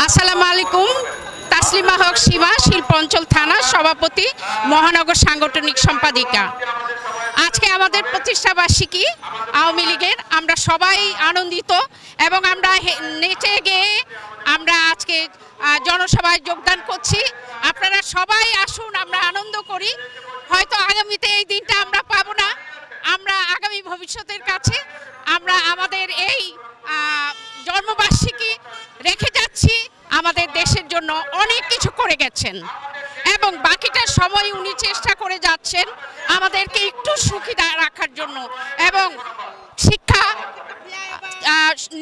আসসালামু আলাইকুম। তাসলিমা হক সীমা, শিল্পাঞ্চল থানা সভাপতি, মহানগর সাংগঠনিক সম্পাদিকা। আজকে আমাদের প্রতিষ্ঠাবার্ষিকী আওয়ামী লীগের, আমরা সবাই আনন্দিত এবং আমরা নেচে গিয়ে আমরা আজকে জনসভায় যোগদান করছি। আপনারা সবাই আসুন, আমরা আনন্দ করি। হয়তো আগামীতে এই দিনটা আমরা পাবো না, আমরা আগামী ভবিষ্যতের কাছে আমরা আমাদের এই জন্মবার্ষিকী রেখে যাচ্ছি। আমাদের দেশের জন্য অনেক কিছু করে গেছেন এবং বাকিটা সময় উনি চেষ্টা করে যাচ্ছেন আমাদেরকে একটু সুখী রাখার জন্য, এবং শিক্ষা,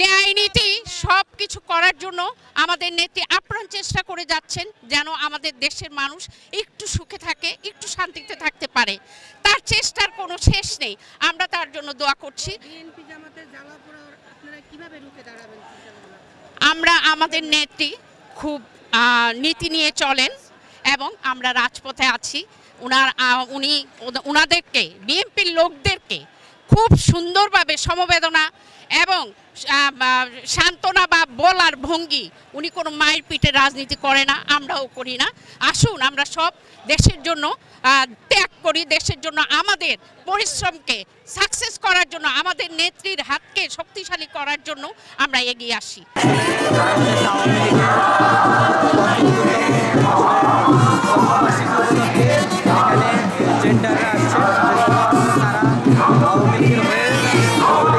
ন্যায় নীতি সব কিছু করার জন্য আমাদের নেত্রী আপ্রাণ চেষ্টা করে যাচ্ছেন যেন আমাদের দেশের মানুষ একটু সুখে থাকে, একটু শান্তিতে থাকতে পারে। তার চেষ্টার কোনো শেষ নেই, আমরা তার জন্য দোয়া করছি। আমরা আমাদের নেত্রী খুব নীতি নিয়ে চলেন এবং আমরা রাজপথে আছি। উনাদেরকে, বিএনপির লোকদেরকে খুব সুন্দরভাবে সমবেদনা এবং সান্ত্বনা বা বলার ভঙ্গি, উনি কোনো মায়ের পিঠে রাজনীতি করে না, আমরাও করি না। আসুন আমরা সব দেশের জন্য ত্যাগ করি, দেশের জন্য আমাদের পরিশ্রমকে সাকসেস করার জন্য, আমাদের নেত্রীর হাতকে শক্তিশালী করার জন্য আমরা এগিয়ে আসি। এখানে